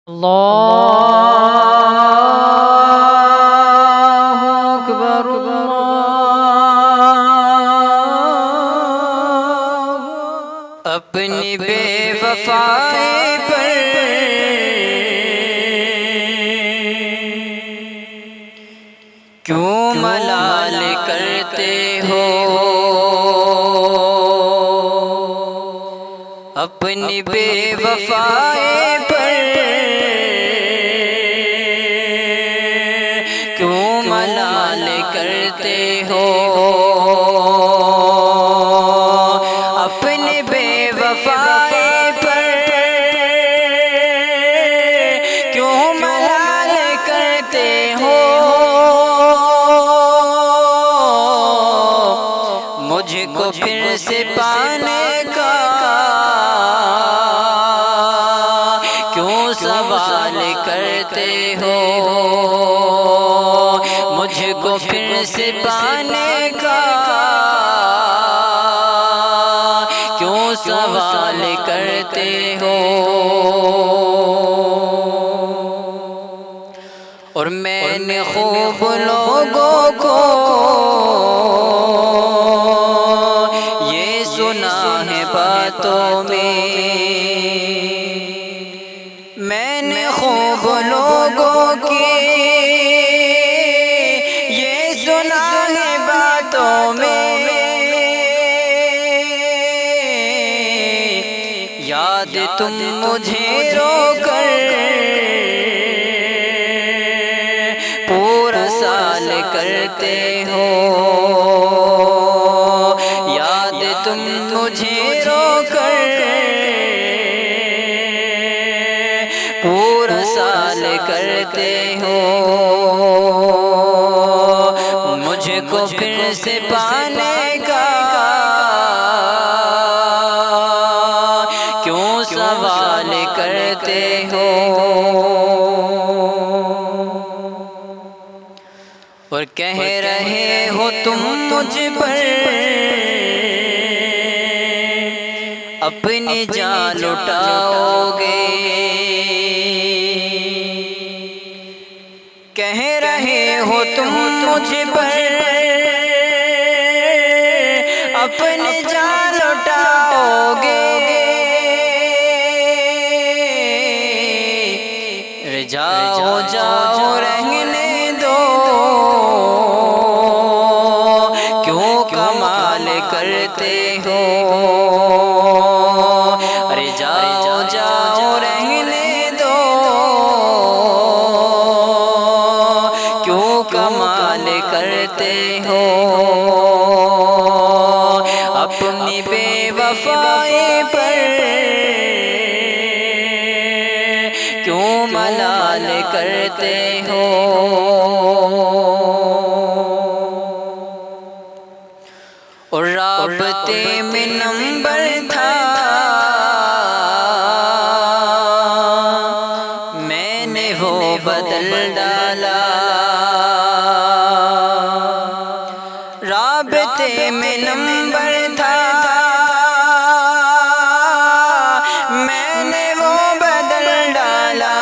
अल्लाहु अकबर अपनी बेवफाई पर क्यों मलाल करते हो, अपनी बेवफाई पर क्यों मलाल करते हो, अपनी बेवफाई पर क्यों मलाल करते हो। मुझको फिर से पाने का क्यों सवाल करते हो, मुझको फिर से पाने का क्यों सवाल करते हो। और मैंने खूब लोगों को ये सुना है बातों में, मैंने खूब लोगों की ये सुना है बातों में। याद तुम मुझे रोकर पूरा साल करते हो, याद तुम मुझे रोकर पूरा साल करते हो। मुझको फिर से पाने का क्यों सवाल करते हो। और कह रहे हो तुम मुझ पर अपनी जान लुटाओगे, कह रहे हो तुम मुझ पर अपनी जान लुटाओगे। जाओ जाओ रहने दो, क्यों कमाल करते हो। अरे जाओ जाओ रहने दो, क्यों कमाल करते हो। अपनी बेवफाई पर क्यों मलाल करते हो। और राबते में नंबर था, मैंने वो बदल डाला। राबते में नंबर था, मैंने वो बदल डाला।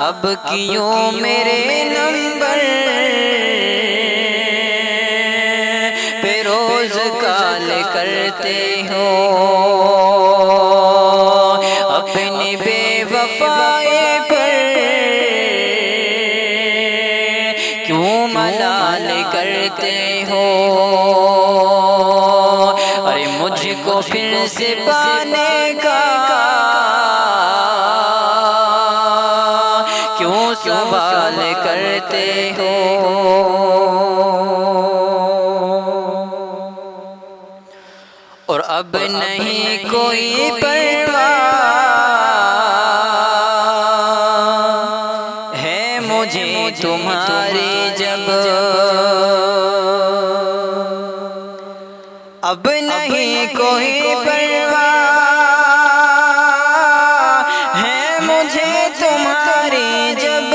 अब क्यों मेरे नंबर पे रोज कॉल करते हो। अपनी बेवफाई पर क्यों मलाल करते हो। अरे मुझको फिर से पाने का क्यों सवाल करते हो। और अब नहीं कोई परवाह है मुझे तुम्हारी जब, अब नहीं कोई परवाह है मुझे तुम्हारी जब।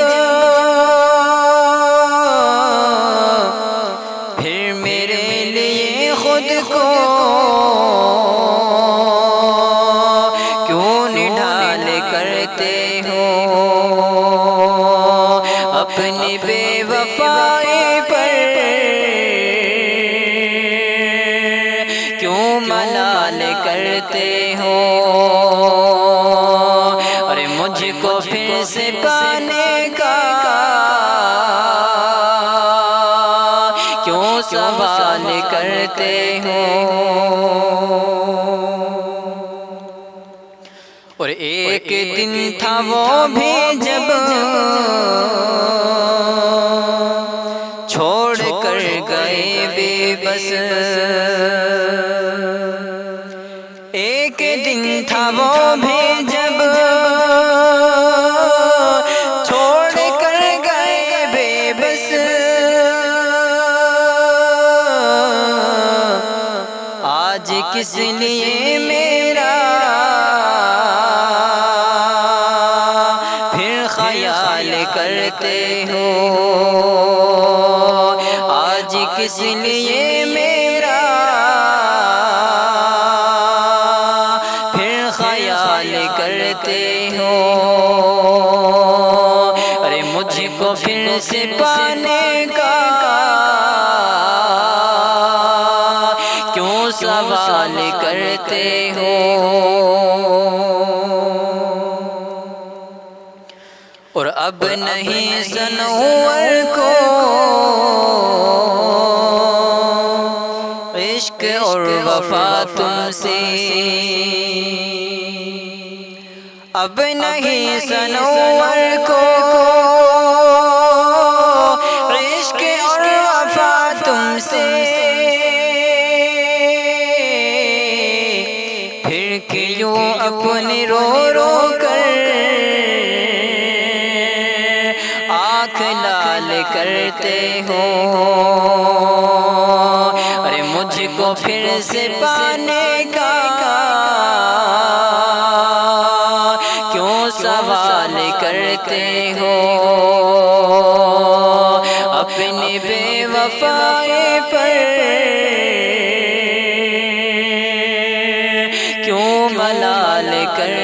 फिर मेरे लिए खुद को करते हो, अपनी बेवफाई पर क्यों मलाल करते हो। अरे मुझको फिर से पाने का क्यों सवाल करते हो। और एक दिन था वो भी जब छोड़ कर गए बेबस, एक दिन था वो भी जब छोड़ कर गए बेबस। आज किस लिए मेरा फिर ख्याल करते हो, आज किस लिए मेरा फिर ख्याल करते हो। अरे मुझको फिर से पाने का क्यों सवाल करते हो। और अब नहीं सनोवर को इश्क और वफा तुमसे, अब नहीं सनोवर को इश्क और वफा तुमसे। फिर क्यों अपने रो रो कर आँख लाल करते हो। अरे मुझको फिर से पाने का क्यों सवाल करते हो, अपनी बेवफाई पर क्यों मलाल कर